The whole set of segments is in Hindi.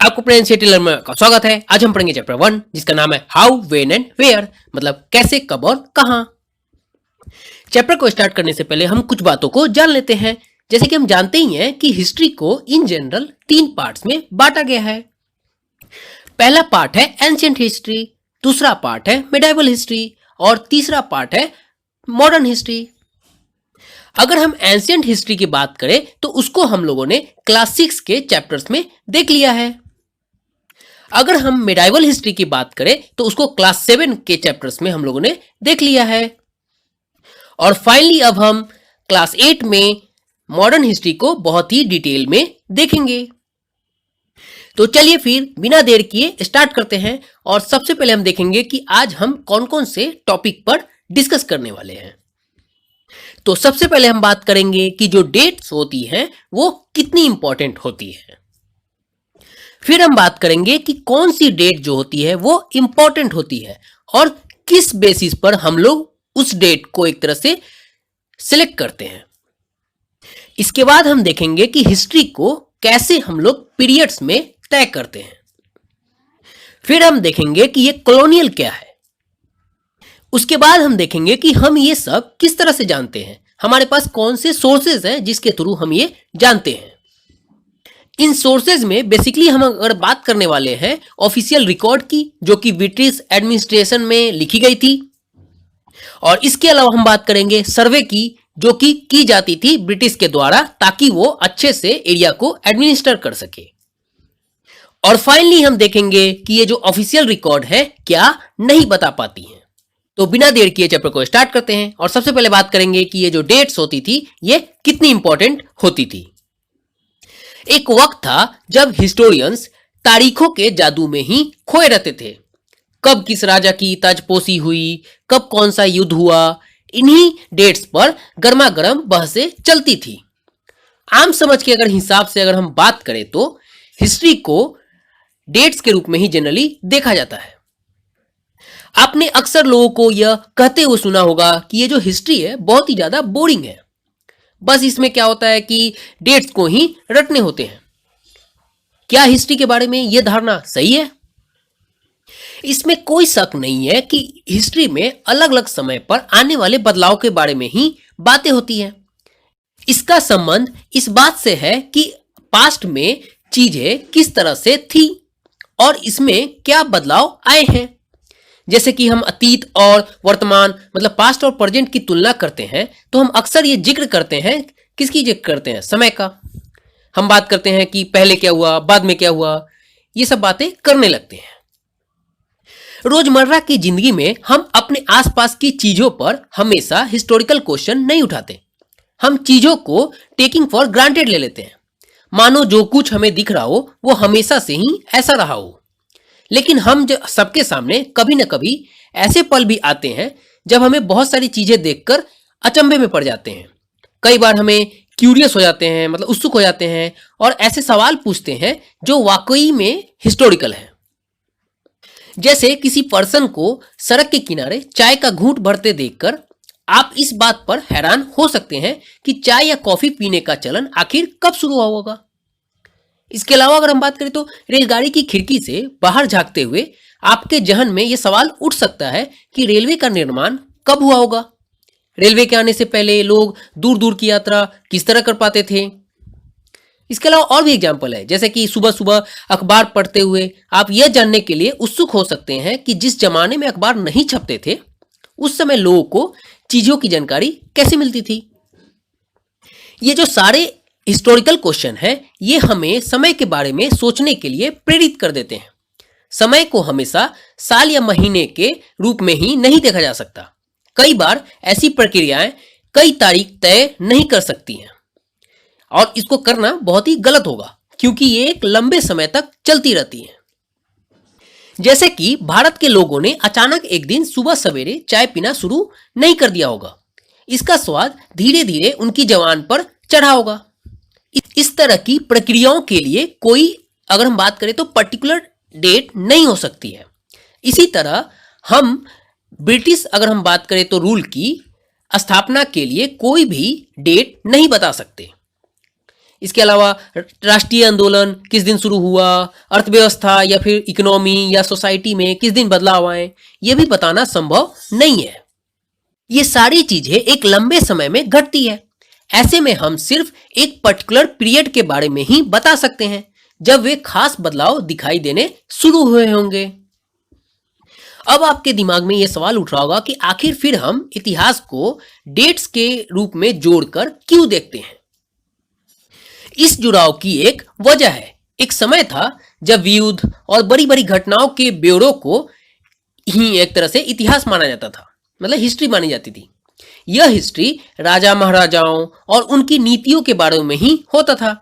आपको प्रिंस टेलर में का स्वागत है। आज हम पढ़ेंगे चैप्टर 1 जिसका नाम है हाउ, व्हेन एंड वेयर, मतलब कैसे, कब और कहां। चैप्टर को स्टार्ट करने से पहले हम कुछ बातों को जान लेते हैं। जैसे कि हम जानते ही हैं कि हिस्ट्री को इन जनरल 3 पार्ट्स में बांटा गया है। पहला पार्ट है एंशिएंट हिस्ट्री, दूसरा पार्ट है मिडाइवल हिस्ट्री और तीसरा पार्ट है मॉडर्न हिस्ट्री। अगर हम एंशिएंट हिस्ट्री की बात करें तो उसको हम लोगों ने क्लास 6 के चैप्टर्स में देख लिया है। अगर हम मिडाइवल हिस्ट्री की बात करें तो उसको क्लास 7 के चैप्टर्स में हम लोगों ने देख लिया है। और फाइनली अब हम क्लास 8 में मॉडर्न हिस्ट्री को बहुत ही डिटेल में देखेंगे। तो चलिए फिर बिना देर किए स्टार्ट करते हैं। और सबसे पहले हम देखेंगे कि आज हम कौन कौन से टॉपिक पर डिस्कस करने वाले हैं। तो सबसे पहले हम बात करेंगे कि जो डेट्स होती हैं वो कितनी इंपॉर्टेंट होती है। फिर हम बात करेंगे कि कौन सी डेट जो होती है वो इंपॉर्टेंट होती है और किस बेसिस पर हम लोग उस डेट को एक तरह से सिलेक्ट करते हैं। इसके बाद हम देखेंगे कि हिस्ट्री को कैसे हम लोग पीरियड्स में तय करते हैं। फिर हम देखेंगे कि ये कॉलोनियल क्या है। उसके बाद हम देखेंगे कि हम ये सब किस तरह से जानते हैं, हमारे पास कौन से सोर्सेज हैं जिसके थ्रू हम ये जानते हैं। इन सोर्सेज में बेसिकली हम अगर बात करने वाले हैं ऑफिशियल रिकॉर्ड की, जो कि ब्रिटिश एडमिनिस्ट्रेशन में लिखी गई थी, और इसके अलावा हम बात करेंगे सर्वे की, जो कि की जाती थी ब्रिटिश के द्वारा ताकि वो अच्छे से एरिया को एडमिनिस्टर कर सके। और फाइनली हम देखेंगे कि ये जो ऑफिशियल रिकॉर्ड है क्या नहीं बता पाती हैं। तो बिना देर किए चैप्टर को स्टार्ट करते हैं। और सबसे पहले बात करेंगे कि ये जो डेट्स होती थी ये कितनी इंपॉर्टेंट होती थी। एक वक्त था जब हिस्टोरियंस तारीखों के जादू में ही खोए रहते थे। कब किस राजा की ताजपोशी हुई, कब कौन सा युद्ध हुआ, इन्हीं डेट्स पर गर्मा गर्म बहसें चलती थी। आम समझ के अगर हिसाब से अगर हम बात करें तो हिस्ट्री को डेट्स के रूप में ही जनरली देखा जाता है। आपने अक्सर लोगों को यह कहते हुए सुना होगा कि ये जो हिस्ट्री है बहुत ही ज्यादा बोरिंग है, बस इसमें क्या होता है कि डेट्स को ही रटने होते हैं। क्या हिस्ट्री के बारे में यह धारणा सही है? इसमें कोई शक नहीं है कि हिस्ट्री में अलग अलग समय पर आने वाले बदलाव के बारे में ही बातें होती हैं। इसका संबंध इस बात से है कि पास्ट में चीजें किस तरह से थी और इसमें क्या बदलाव आए हैं। जैसे कि हम अतीत और वर्तमान मतलब पास्ट और प्रेजेंट की तुलना करते हैं तो हम अक्सर ये जिक्र करते हैं, किसकी जिक्र करते हैं? समय का। हम बात करते हैं कि पहले क्या हुआ, बाद में क्या हुआ, ये सब बातें करने लगते हैं। रोजमर्रा की जिंदगी में हम अपने आसपास की चीजों पर हमेशा हिस्टोरिकल क्वेश्चन नहीं उठाते। हम चीजों को टेकिंग फॉर ग्रांटेड ले लेते हैं, मानो जो कुछ हमें दिख रहा हो वो हमेशा से ही ऐसा रहा हो। लेकिन हम सबके सामने कभी न कभी ऐसे पल भी आते हैं जब हमें बहुत सारी चीजें देखकर अचंभे में पड़ जाते हैं। कई बार हमें क्यूरियस हो जाते हैं, मतलब उत्सुक हो जाते हैं और ऐसे सवाल पूछते हैं जो वाकई में हिस्टोरिकल है। जैसे किसी पर्सन को सड़क के किनारे चाय का घूंट भरते देखकर आप इस बात पर हैरान हो सकते हैं कि चाय या कॉफी पीने का चलन आखिर कब शुरू हुआ होगा। इसके अलावा अगर हम बात करें तो रेलगाड़ी की खिड़की से बाहर झांकते हुए आपके जहन में यह सवाल उठ सकता है कि रेलवे का निर्माण कब हुआ होगा। रेलवे के आने से पहले लोग दूर दूर की यात्रा किस तरह कर पाते थे। इसके अलावा और भी एग्जाम्पल है, जैसे कि सुबह सुबह अखबार पढ़ते हुए आप यह जानने के लिए उत्सुक हो सकते हैं कि जिस जमाने में अखबार नहीं छपते थे उस समय लोगों को चीजों की जानकारी कैसे मिलती थी। ये जो सारे हिस्टोरिकल क्वेश्चन है ये हमें समय के बारे में सोचने के लिए प्रेरित कर देते हैं। समय को हमेशा साल या महीने के रूप में ही नहीं देखा जा सकता। कई बार ऐसी प्रक्रियाएं कई तारीख तय नहीं कर सकती हैं और इसको करना बहुत ही गलत होगा क्योंकि ये एक लंबे समय तक चलती रहती है। जैसे कि भारत के लोगों ने अचानक एक दिन सुबह सवेरे चाय पीना शुरू नहीं कर दिया होगा। इसका स्वाद धीरे धीरे उनकी जबान पर चढ़ा होगा। इस तरह की प्रक्रियाओं के लिए कोई अगर हम बात करें तो पर्टिकुलर डेट नहीं हो सकती है। इसी तरह हम ब्रिटिश अगर हम बात करें तो रूल की स्थापना के लिए कोई भी डेट नहीं बता सकते। इसके अलावा राष्ट्रीय आंदोलन किस दिन शुरू हुआ, अर्थव्यवस्था या फिर इकोनॉमी या सोसाइटी में किस दिन बदलाव आए, ये भी बताना संभव नहीं है। ये सारी चीजें एक लंबे समय में घटती है। ऐसे में हम सिर्फ एक पर्टिकुलर पीरियड के बारे में ही बता सकते हैं जब वे खास बदलाव दिखाई देने शुरू हुए होंगे। अब आपके दिमाग में यह सवाल उठ रहा होगा कि आखिर फिर हम इतिहास को डेट्स के रूप में जोड़कर क्यों देखते हैं। इस जुड़ाव की एक वजह है। एक समय था जब युद्ध और बड़ी बड़ी घटनाओं के ब्यौरों को ही एक तरह से इतिहास माना जाता था, मतलब हिस्ट्री मानी जाती थी। यह हिस्ट्री राजा महाराजाओं और उनकी नीतियों के बारे में ही होता था।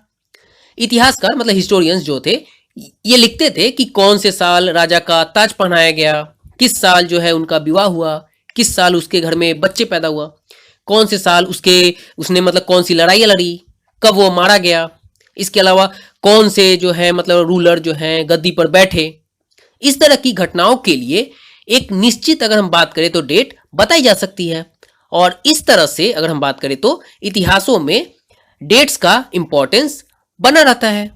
इतिहासकार मतलब हिस्टोरियंस जो थे ये लिखते थे कि कौन से साल राजा का ताज पहनाया गया, किस साल जो है उनका विवाह हुआ, किस साल उसके घर में बच्चे पैदा हुआ, कौन से साल उसने मतलब कौन सी लड़ाई लड़ी, कब वो मारा गया। इसके अलावा कौन से जो है मतलब रूलर जो है गद्दी पर बैठे। इस तरह की घटनाओं के लिए एक निश्चित अगर हम बात करें तो डेट बताई जा सकती है। और इस तरह से अगर हम बात करें तो इतिहासों में डेट्स का इंपॉर्टेंस बना रहता है।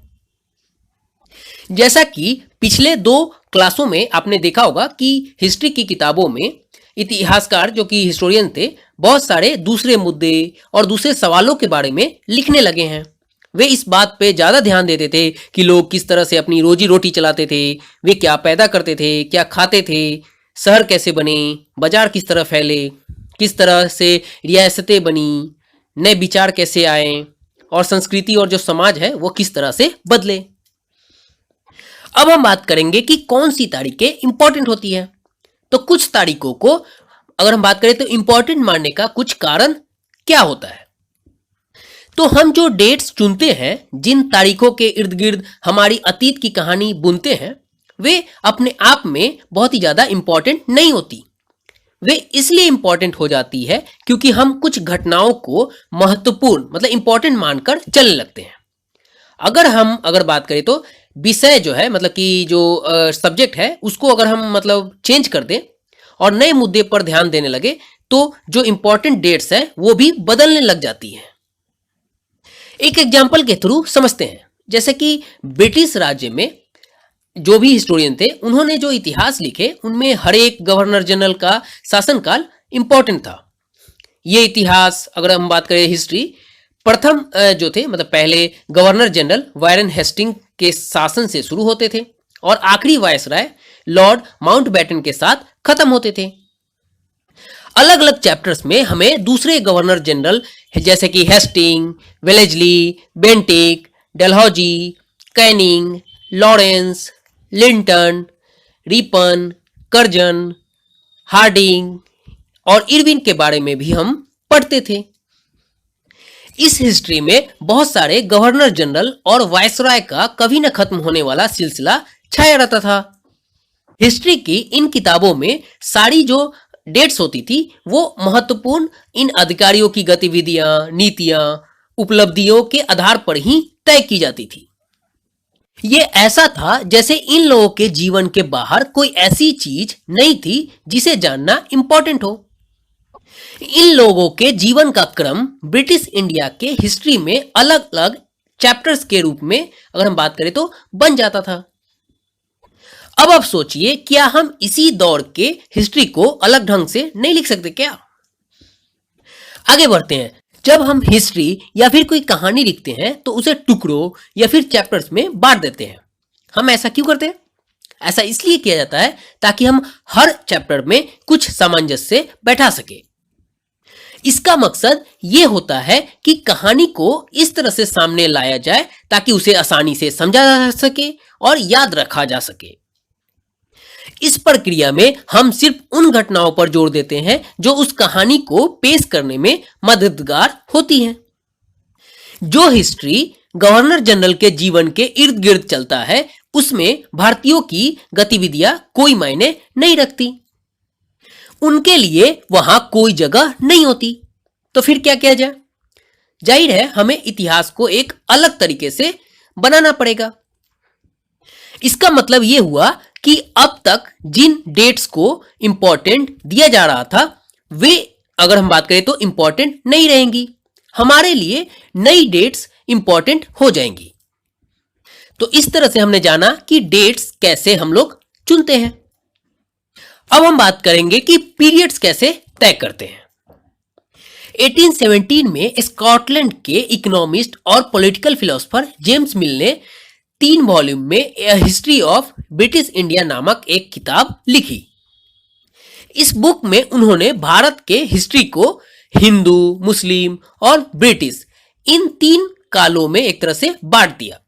जैसा कि पिछले 2 क्लासों में आपने देखा होगा कि हिस्ट्री की किताबों में इतिहासकार जो कि हिस्टोरियन थे बहुत सारे दूसरे मुद्दे और दूसरे सवालों के बारे में लिखने लगे हैं। वे इस बात पे ज़्यादा ध्यान देते थे कि लोग किस तरह से अपनी रोजी रोटी चलाते थे, वे क्या पैदा करते थे, क्या खाते थे, शहर कैसे बने, बाजार किस तरह फैले, किस तरह से रियासतें बनी, नए विचार कैसे आए और संस्कृति और जो समाज है वो किस तरह से बदले। अब हम बात करेंगे कि कौन सी तारीखें इंपॉर्टेंट होती है। तो कुछ तारीखों को अगर हम बात करें तो इंपॉर्टेंट मानने का कुछ कारण क्या होता है। तो हम जो डेट्स चुनते हैं, जिन तारीखों के इर्द गिर्द हमारी अतीत की कहानी बुनते हैं, वे अपने आप में बहुत ही ज्यादा इंपॉर्टेंट नहीं होती। वे इसलिए इंपॉर्टेंट हो जाती है क्योंकि हम कुछ घटनाओं को महत्वपूर्ण मतलब इंपॉर्टेंट मानकर चलने लगते हैं। अगर बात करें तो विषय जो है मतलब कि जो सब्जेक्ट है उसको अगर हम मतलब चेंज कर दें और नए मुद्दे पर ध्यान देने लगे तो जो इंपॉर्टेंट डेट्स है वो भी बदलने लग जाती है। एक एग्जाम्पल के थ्रू समझते हैं। जैसे कि ब्रिटिश राज्य में जो भी हिस्टोरियन थे उन्होंने जो इतिहास लिखे उनमें हर एक गवर्नर जनरल का शासनकाल इंपॉर्टेंट था। ये इतिहास अगर हम बात करें हिस्ट्री, प्रथम जो थे मतलब पहले गवर्नर जनरल वारेन हेस्टिंग के शासन से शुरू होते थे और आखिरी वायसराय लॉर्ड माउंटबेटन के साथ खत्म होते थे। अलग अलग चैप्टर्स में हमें दूसरे गवर्नर जनरल जैसे कि Hasting, Wellesley, Bentinck, Dalhousie, Canning, Lawrence, Lytton, Ripon, Curzon, Hardinge और इरविन के बारे में भी हम पढ़ते थे। इस हिस्ट्री में बहुत सारे गवर्नर जनरल और वायसराय का कभी न खत्म होने वाला सिलसिला छाया रहता था। हिस्ट्री की इन किताबों में सारी जो डेट्स होती थी वो महत्वपूर्ण इन अधिकारियों की गतिविधियां, नीतियां, उपलब्धियों के आधार पर ही तय की जाती थी। ये ऐसा था जैसे इन लोगों के जीवन के बाहर कोई ऐसी चीज नहीं थी जिसे जानना इंपॉर्टेंट हो। इन लोगों के जीवन का क्रम ब्रिटिश इंडिया के हिस्ट्री में अलग अलग चैप्टर्स के रूप में अगर हम बात करें तो बन जाता था। अब आप सोचिए, क्या हम इसी दौर के हिस्ट्री को अलग ढंग से नहीं लिख सकते क्या? आगे बढ़ते हैं। जब हम हिस्ट्री या फिर कोई कहानी लिखते हैं तो उसे टुकड़ों या फिर चैप्टर्स में बांट देते हैं। हम ऐसा क्यों करते हैं? ऐसा इसलिए किया जाता है ताकि हम हर चैप्टर में कुछ सामंजस्य बैठा सके। इसका मकसद ये होता है कि कहानी को इस तरह से सामने लाया जाए ताकि उसे आसानी से समझा जा सके और याद रखा जा सके। इस प्रक्रिया में हम सिर्फ उन घटनाओं पर जोर देते हैं जो उस कहानी को पेश करने में मददगार होती हैं। जो हिस्ट्री गवर्नर जनरल के जीवन के इर्द गिर्द चलता है उसमें भारतीयों की गतिविधियां कोई मायने नहीं रखती। उनके लिए वहां कोई जगह नहीं होती। तो फिर क्या किया जाए? जाहिर है हमें इतिहास को एक अलग तरीके से बनाना पड़ेगा। इसका मतलब यह हुआ कि अब तक जिन डेट्स को इंपॉर्टेंट दिया जा रहा था वे अगर हम बात करें तो इंपॉर्टेंट नहीं रहेंगी। हमारे लिए नई डेट्स इंपॉर्टेंट हो जाएंगी। तो इस तरह से हमने जाना कि डेट्स कैसे हम लोग चुनते हैं। अब हम बात करेंगे कि पीरियड्स कैसे तय करते हैं। 1817 में स्कॉटलैंड के इकोनॉमिस्ट और पॉलिटिकल फिलोसोफर जेम्स मिल ने 3 वॉल्यूम में ए हिस्ट्री ऑफ ब्रिटिश इंडिया नामक एक किताब लिखी। इस बुक में उन्होंने भारत के हिस्ट्री को हिंदू, मुस्लिम और ब्रिटिश इन 3 कालों में एक तरह से बांट दिया।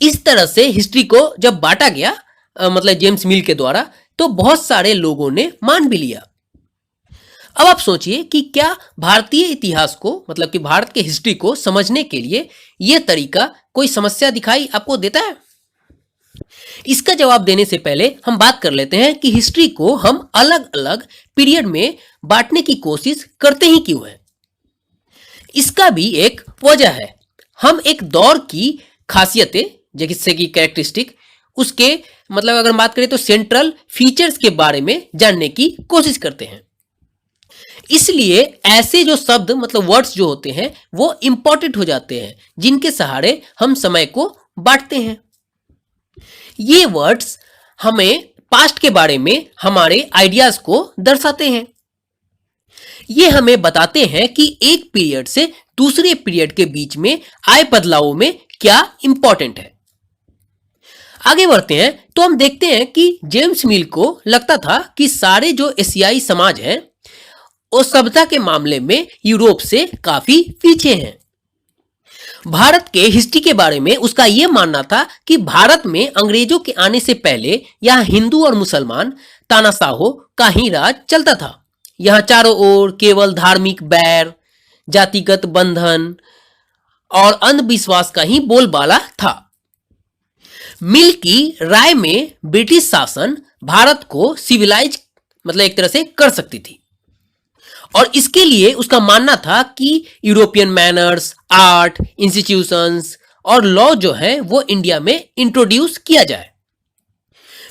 इस तरह से हिस्ट्री को जब बांटा गया मतलब जेम्स मिल के द्वारा, तो बहुत सारे लोगों ने मान भी लिया। अब आप सोचिए कि क्या भारतीय इतिहास को मतलब कि भारत के हिस्ट्री को समझने के लिए यह तरीका कोई समस्या दिखाई आपको देता है? इसका जवाब देने से पहले हम बात कर लेते हैं कि हिस्ट्री को हम अलग अलग पीरियड में बांटने की कोशिश करते ही क्यों है। इसका भी एक वजह है। हम एक दौर की खासियतें जैसे कि कैरेक्टरिस्टिक उसके मतलब अगर बात करें तो सेंट्रल फीचर्स के बारे में जानने की कोशिश करते हैं। इसलिए ऐसे जो शब्द मतलब वर्ड्स जो होते हैं वो इंपॉर्टेंट हो जाते हैं, जिनके सहारे हम समय को बांटते हैं। ये वर्ड्स हमें पास्ट के बारे में हमारे आइडियाज को दर्शाते हैं। ये हमें बताते हैं कि एक पीरियड से दूसरे पीरियड के बीच में आए बदलावों में क्या इंपॉर्टेंट है। आगे बढ़ते हैं तो हम देखते हैं कि जेम्स मिल को लगता था कि सारे जो एशियाई समाज हैं वो सभ्यता के मामले में यूरोप से काफी पीछे हैं। भारत के हिस्ट्री के बारे में उसका यह मानना था कि भारत में अंग्रेजों के आने से पहले यहाँ हिंदू और मुसलमान तानाशाहों का ही राज चलता था। यहाँ चारों ओर केवल धार्मिक बैर, जातिगत बंधन और अंधविश्वास का ही बोलबाला था। मिल की राय में ब्रिटिश शासन भारत को सिविलाइज मतलब एक तरह से कर सकती थी और इसके लिए उसका मानना था कि यूरोपियन मैनर्स, आर्ट, इंस्टीट्यूशंस और लॉ जो है वो इंडिया में इंट्रोड्यूस किया जाए।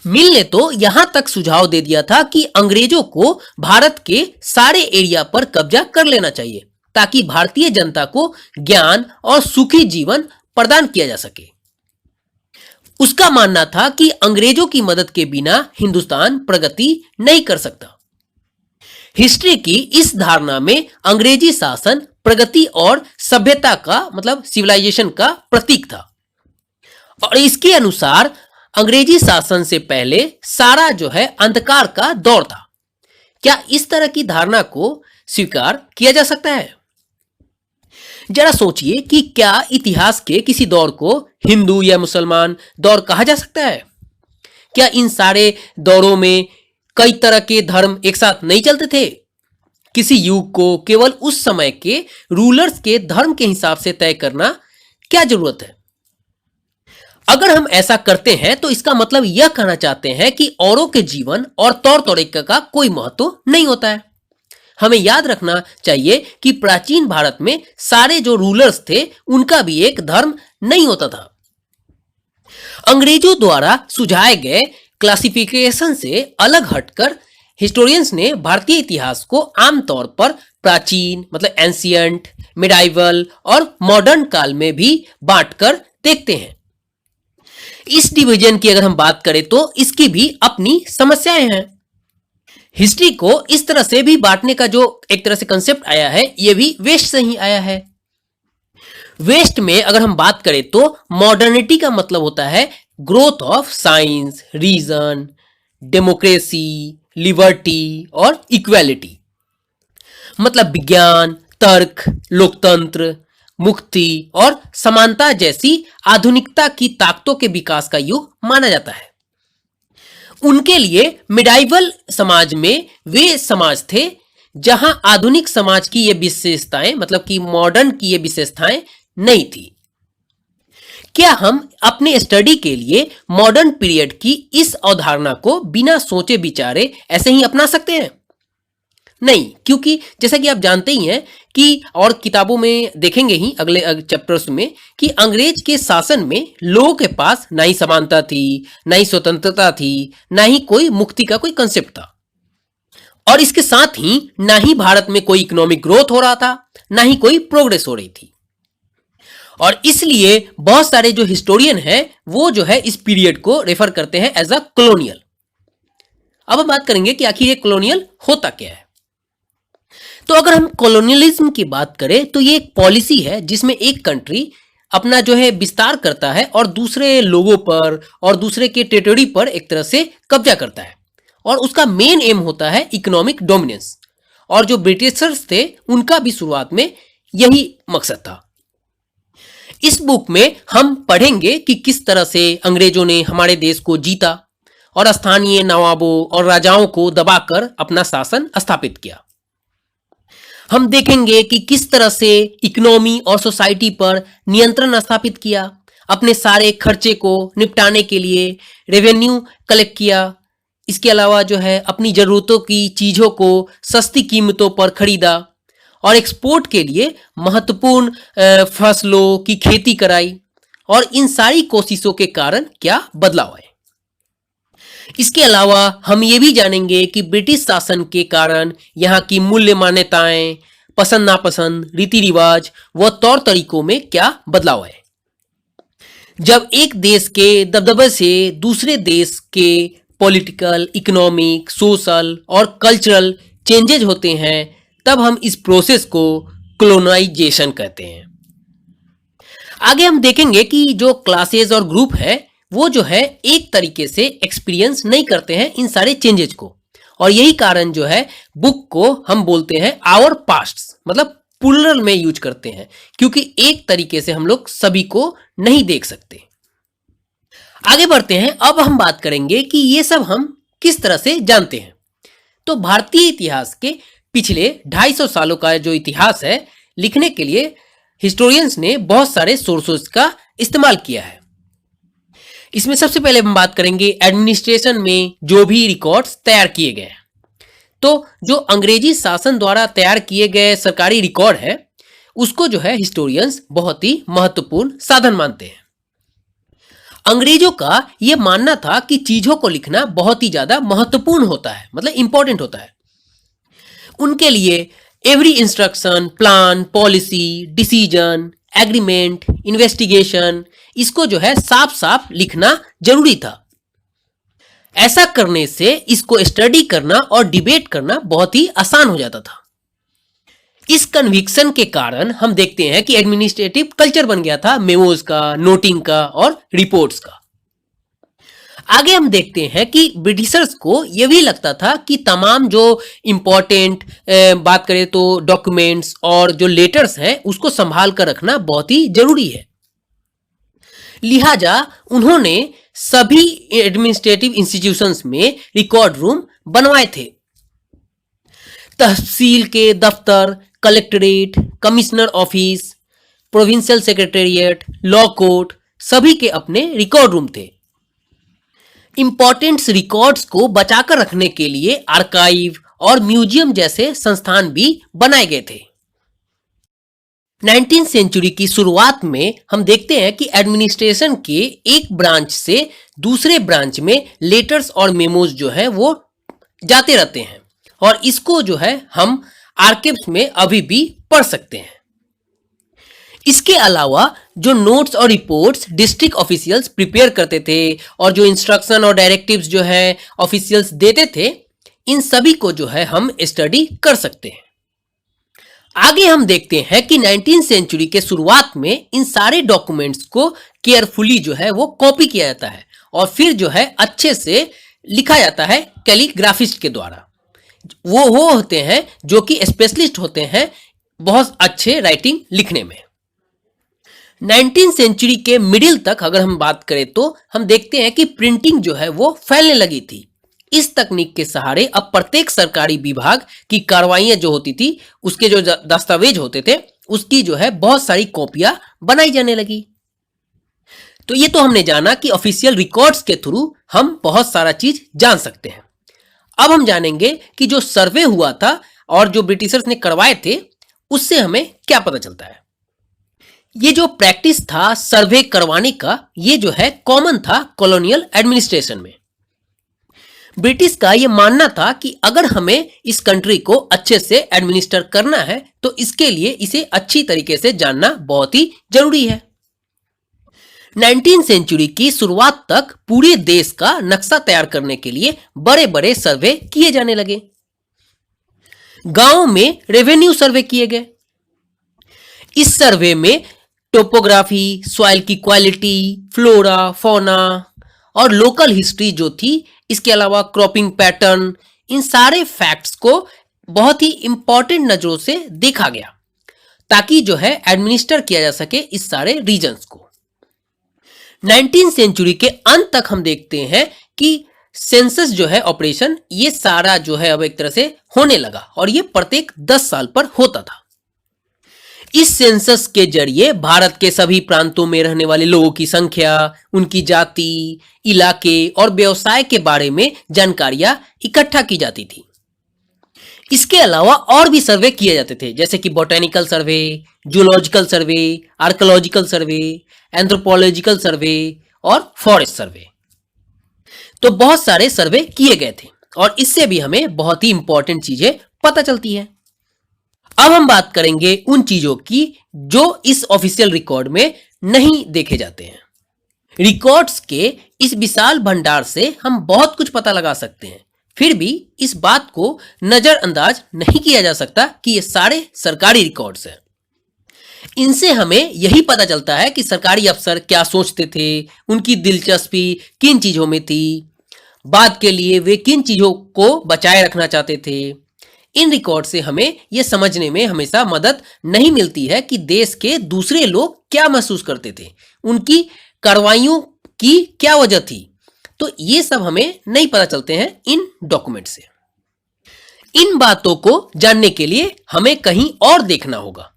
मिल ने तो यहां तक सुझाव दे दिया था कि अंग्रेजों को भारत के सारे एरिया पर कब्जा कर लेना चाहिए ताकि भारतीय जनता को ज्ञान और सुखी जीवन प्रदान किया जा सके। उसका मानना था कि अंग्रेजों की मदद के बिना हिंदुस्तान प्रगति नहीं कर सकता। हिस्ट्री की इस धारणा में अंग्रेजी शासन प्रगति और सभ्यता का मतलब सिविलाइजेशन का प्रतीक था और इसके अनुसार अंग्रेजी शासन से पहले सारा जो है अंधकार का दौर था। क्या इस तरह की धारणा को स्वीकार किया जा सकता है? जरा सोचिए कि क्या इतिहास के किसी दौर को हिंदू या मुसलमान दौर कहा जा सकता है? क्या इन सारे दौरों में कई तरह के धर्म एक साथ नहीं चलते थे? किसी युग को केवल उस समय के रूलर्स के धर्म के हिसाब से तय करना क्या जरूरत है? अगर हम ऐसा करते हैं तो इसका मतलब यह कहना चाहते हैं कि औरों के जीवन और तौर तरीके का कोई महत्व नहीं होता है। हमें याद रखना चाहिए कि प्राचीन भारत में सारे जो रूलर्स थे उनका भी एक धर्म नहीं होता था। अंग्रेजों द्वारा सुझाए गए क्लासिफिकेशन से अलग हटकर हिस्टोरियंस ने भारतीय इतिहास को आमतौर पर प्राचीन मतलब एंशियंट, मिडाइवल और मॉडर्न काल में भी बांटकर देखते हैं। इस डिवीजन की अगर हम बात करें तो इसकी भी अपनी समस्याएं हैं। हिस्ट्री को इस तरह से भी बांटने का जो एक तरह से कंसेप्ट आया है यह भी वेस्ट से ही आया है। वेस्ट में अगर हम बात करें तो मॉडर्निटी का मतलब होता है growth of science, reason, democracy, liberty और इक्वालिटी। मतलब विज्ञान, तर्क, लोकतंत्र, मुक्ति और समानता जैसी आधुनिकता की ताकतों के विकास का युग माना जाता है। उनके लिए मिडाइवल समाज में वे समाज थे जहां आधुनिक समाज की ये विशेषताएं मतलब कि मॉडर्न की ये विशेषताएं नहीं थी। क्या हम अपने स्टडी के लिए मॉडर्न पीरियड की इस अवधारणा को बिना सोचे विचारे ऐसे ही अपना सकते हैं? नहीं, क्योंकि जैसा कि आप जानते ही हैं कि और किताबों में देखेंगे ही अगले चैप्टर्स में कि अंग्रेज के शासन में लोगों के पास ना ही समानता थी, ना ही स्वतंत्रता थी, ना ही कोई मुक्ति का कोई कंसेप्ट था और इसके साथ ही ना ही भारत में कोई इकोनॉमिक ग्रोथ हो रहा था, ना ही कोई प्रोग्रेस हो रही थी। और इसलिए बहुत सारे जो हिस्टोरियन हैं वो जो है इस पीरियड को रेफर करते हैं एज अ कॉलोनियल। अब हम बात करेंगे कि आखिर ये कॉलोनियल होता क्या है। तो अगर हम कॉलोनियलिज्म की बात करें तो ये एक पॉलिसी है जिसमें एक कंट्री अपना जो है विस्तार करता है और दूसरे लोगों पर और दूसरे के टेरिटरी पर एक तरह से कब्जा करता है, और उसका मेन एम होता है इकोनॉमिक डोमिनेंस। और जो ब्रिटिशर्स थे उनका भी शुरुआत में यही मकसद था। इस बुक में हम पढ़ेंगे कि किस तरह से अंग्रेजों ने हमारे देश को जीता और स्थानीय नवाबों और राजाओं को दबाकर अपना शासन स्थापित किया। हम देखेंगे कि किस तरह से इकोनॉमी और सोसाइटी पर नियंत्रण स्थापित किया, अपने सारे खर्चे को निपटाने के लिए रेवेन्यू कलेक्ट किया। इसके अलावा जो है अपनी जरूरतों की चीजों को सस्ती कीमतों पर खरीदा और एक्सपोर्ट के लिए महत्वपूर्ण फसलों की खेती कराई। और इन सारी कोशिशों के कारण क्या बदलाव आए। इसके अलावा हम ये भी जानेंगे कि ब्रिटिश शासन के कारण यहाँ की मूल्य मान्यताएं, पसंद नापसंद, रीति रिवाज व तौर तरीकों में क्या बदलाव आए। जब एक देश के दबदबे से दूसरे देश के पॉलिटिकल, इकोनॉमिक, सोशल और कल्चरल चेंजेज होते हैं तब हम इस प्रोसेस को कॉलोनाइजेशन कहते हैं। आगे हम देखेंगे कि जो क्लासेस और ग्रुप है वो जो है एक तरीके से एक्सपीरियंस नहीं करते हैं इन सारे चेंजेज को, और यही कारण जो है बुक को हम बोलते हैं आवर पास्ट, मतलब प्लूरल में यूज करते हैं क्योंकि एक तरीके से हम लोग सभी को नहीं देख सकते। आगे बढ़ते हैं। अब हम बात करेंगे कि ये सब हम किस तरह से जानते हैं। तो भारतीय इतिहास के पिछले 250 सालों का जो इतिहास है लिखने के लिए हिस्टोरियंस ने बहुत सारे सोर्सेस का इस्तेमाल किया है। इसमें सबसे पहले हम बात करेंगे एडमिनिस्ट्रेशन में जो भी रिकॉर्ड्स तैयार किए गए हैं। तो जो अंग्रेजी शासन द्वारा तैयार किए गए सरकारी रिकॉर्ड है उसको जो है हिस्टोरियंस बहुत ही महत्वपूर्ण साधन मानते हैं। अंग्रेजों का यह मानना था कि चीजों को लिखना बहुत ही ज्यादा महत्वपूर्ण होता है, मतलब इंपॉर्टेंट होता है। उनके लिए every instruction, plan, policy, decision, agreement, investigation, इसको जो है साफ साफ लिखना जरूरी था। ऐसा करने से इसको स्टडी करना और डिबेट करना बहुत ही आसान हो जाता था। इस कन्विक्शन के कारण हम देखते हैं कि एडमिनिस्ट्रेटिव कल्चर बन गया था मेमोज का, नोटिंग का और रिपोर्ट्स का। आगे हम देखते हैं कि ब्रिटिशर्स को यह भी लगता था कि तमाम जो इंपॉर्टेंट बात करें तो डॉक्यूमेंट्स और जो लेटर्स हैं उसको संभाल कर रखना बहुत ही जरूरी है। लिहाजा उन्होंने सभी एडमिनिस्ट्रेटिव इंस्टीट्यूशंस में रिकॉर्ड रूम बनवाए थे। तहसील के दफ्तर, collectorate, commissioner office, provincial secretariat, law court, सभी के अपने रिकॉर्ड रूम थे। इंपॉर्टेंट रिकॉर्ड्स को बचाकर रखने के लिए आर्काइव और म्यूजियम जैसे संस्थान भी बनाए गए थे। 19वीं सेंचुरी की शुरुआत में हम देखते हैं कि एडमिनिस्ट्रेशन के एक ब्रांच से दूसरे ब्रांच में लेटर्स और मेमोज जो है वो जाते रहते हैं, और इसको जो है हम आर्काइव्स में अभी भी पढ़ सकते हैं। इसके अलावा जो नोट्स और रिपोर्ट्स डिस्ट्रिक्ट ऑफिशियल्स प्रिपेयर करते थे और जो इंस्ट्रक्शन और डायरेक्टिव्स जो है ऑफिशियल्स देते थे, इन सभी को जो है हम स्टडी कर सकते हैं। आगे हम देखते हैं कि 19वीं सेंचुरी के शुरुआत में इन सारे डॉक्यूमेंट्स को केयरफुली जो है वो कॉपी किया जाता है और फिर जो है अच्छे से लिखा जाता है कैलीग्राफिस्ट के द्वारा। वो होते हैं जो कि स्पेशलिस्ट होते हैं बहुत अच्छे राइटिंग लिखने में। 19वीं सेंचुरी के मिडिल तक अगर हम बात करें तो हम देखते हैं कि प्रिंटिंग जो है वो फैलने लगी थी। इस तकनीक के सहारे अब प्रत्येक सरकारी विभाग की कार्रवाइयां जो होती थी, उसके जो दस्तावेज होते थे, उसकी जो है बहुत सारी कॉपियां बनाई जाने लगी। तो ये तो हमने जाना कि ऑफिशियल रिकॉर्ड्स के थ्रू हम बहुत सारा चीज जान सकते हैं। अब हम जानेंगे कि जो सर्वे हुआ था और जो ब्रिटिशर्स ने करवाए थे उससे हमें क्या पता चलता है। ये जो प्रैक्टिस था सर्वे करवाने का, ये जो है कॉमन था कॉलोनियल एडमिनिस्ट्रेशन में। ब्रिटिश का यह मानना था कि अगर हमें इस कंट्री को अच्छे से एडमिनिस्टर करना है तो इसके लिए इसे अच्छी तरीके से जानना बहुत ही जरूरी है। 19वीं सेंचुरी की शुरुआत तक पूरे देश का नक्शा तैयार करने के लिए बड़े बड़े सर्वे किए जाने लगे। गांव में रेवेन्यू सर्वे किए गए। इस सर्वे में टोपोग्राफी, सॉइल की क्वालिटी, फ्लोरा, फौना और लोकल हिस्ट्री जो थी, इसके अलावा क्रॉपिंग पैटर्न, इन सारे फैक्ट्स को बहुत ही इंपॉर्टेंट नजरों से देखा गया ताकि जो है एडमिनिस्टर किया जा सके इस सारे रीजन्स को। 19वीं सेंचुरी के अंत तक हम देखते हैं कि सेंसस जो है ऑपरेशन, ये सारा जो है अब एक तरह से होने लगा और ये प्रत्येक 10 साल पर होता था। इस सेंसस के जरिए भारत के सभी प्रांतों में रहने वाले लोगों की संख्या, उनकी जाति, इलाके और व्यवसाय के बारे में जानकारियां इकट्ठा की जाती थी। इसके अलावा और भी सर्वे किए जाते थे, जैसे कि botanical survey, zoological survey, archaeological survey, anthropological survey और फॉरेस्ट सर्वे। तो बहुत सारे सर्वे किए गए थे और इससे भी हमें बहुत ही इंपॉर्टेंट चीजें पता चलती है। अब हम बात करेंगे उन चीजों की जो इस ऑफिशियल रिकॉर्ड में नहीं देखे जाते हैं। रिकॉर्ड्स के इस विशाल भंडार से हम बहुत कुछ पता लगा सकते हैं, फिर भी इस बात को नजरअंदाज नहीं किया जा सकता कि ये सारे सरकारी रिकॉर्ड्स हैं। इनसे हमें यही पता चलता है कि सरकारी अफसर क्या सोचते थे, उनकी दिलचस्पी किन चीजों में थी, बाद के लिए वे किन चीजों को बचाए रखना चाहते थे। इन रिकॉर्ड से हमें यह समझने में हमेशा मदद नहीं मिलती है कि देश के दूसरे लोग क्या महसूस करते थे, उनकी कार्रवाइयों की क्या वजह थी। तो ये सब हमें नहीं पता चलते हैं इन डॉक्यूमेंट से। इन बातों को जानने के लिए हमें कहीं और देखना होगा।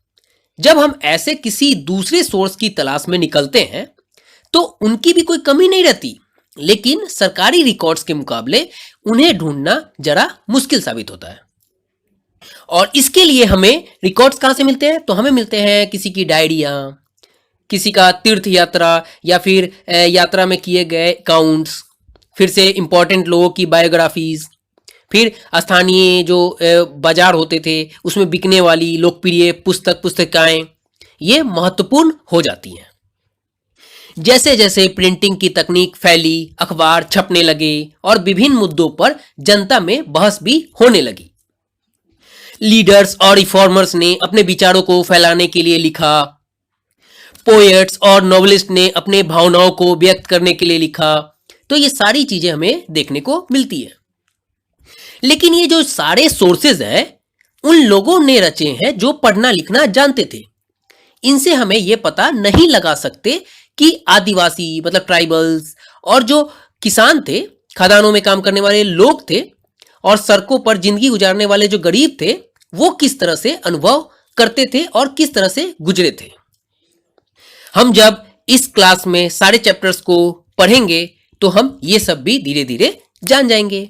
जब हम ऐसे किसी दूसरे सोर्स की तलाश में निकलते हैं तो उनकी भी कोई कमी नहीं रहती, लेकिन सरकारी रिकॉर्ड्स के मुकाबले उन्हें ढूंढना जरा मुश्किल साबित होता है। और इसके लिए हमें रिकॉर्ड्स कहां से मिलते हैं? तो हमें मिलते हैं किसी की डायरिया, किसी का तीर्थ यात्रा या फिर यात्रा में किए गए अकाउंट्स, फिर से इंपॉर्टेंट लोगों की बायोग्राफीज, फिर स्थानीय जो बाजार होते थे उसमें बिकने वाली लोकप्रिय पुस्तिकाएं, ये महत्वपूर्ण हो जाती हैं। जैसे जैसे प्रिंटिंग की तकनीक फैली, अखबार छपने लगे और विभिन्न मुद्दों पर जनता में बहस भी होने लगी। लीडर्स और रिफॉर्मर्स ने अपने विचारों को फैलाने के लिए लिखा, पोएट्स और नॉवेलिस्ट ने अपने भावनाओं को व्यक्त करने के लिए लिखा। तो ये सारी चीजें हमें देखने को मिलती है। लेकिन ये जो सारे सोर्सेज हैं उन लोगों ने रचे हैं जो पढ़ना लिखना जानते थे। इनसे हमें यह पता नहीं लगा सकते कि आदिवासी मतलब ट्राइबल्स और जो किसान थे, खदानों में काम करने वाले लोग थे और सड़कों पर जिंदगी गुजारने वाले जो गरीब थे, वो किस तरह से अनुभव करते थे और किस तरह से गुजरे थे। हम जब इस क्लास में सारे चैप्टर्स को पढ़ेंगे तो हम ये सब भी धीरे धीरे जान जाएंगे।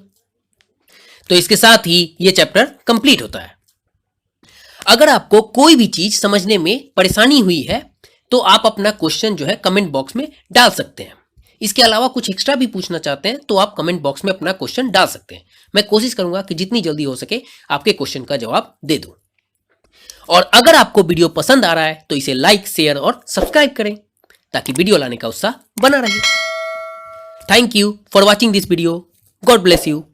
तो इसके साथ ही ये चैप्टर कंप्लीट होता है। अगर आपको कोई भी चीज समझने में परेशानी हुई है तो आप अपना क्वेश्चन जो है कमेंट बॉक्स में डाल सकते हैं। इसके अलावा कुछ एक्स्ट्रा भी पूछना चाहते हैं तो आप कमेंट बॉक्स में अपना क्वेश्चन डाल सकते हैं। मैं कोशिश करूंगा कि जितनी जल्दी हो सके आपके क्वेश्चन का जवाब दे दूं। और अगर आपको वीडियो पसंद आ रहा है तो इसे लाइक, शेयर और सब्सक्राइब करें ताकि वीडियो लाने का उत्साह बना रहे। Thank you for watching this video. God bless you.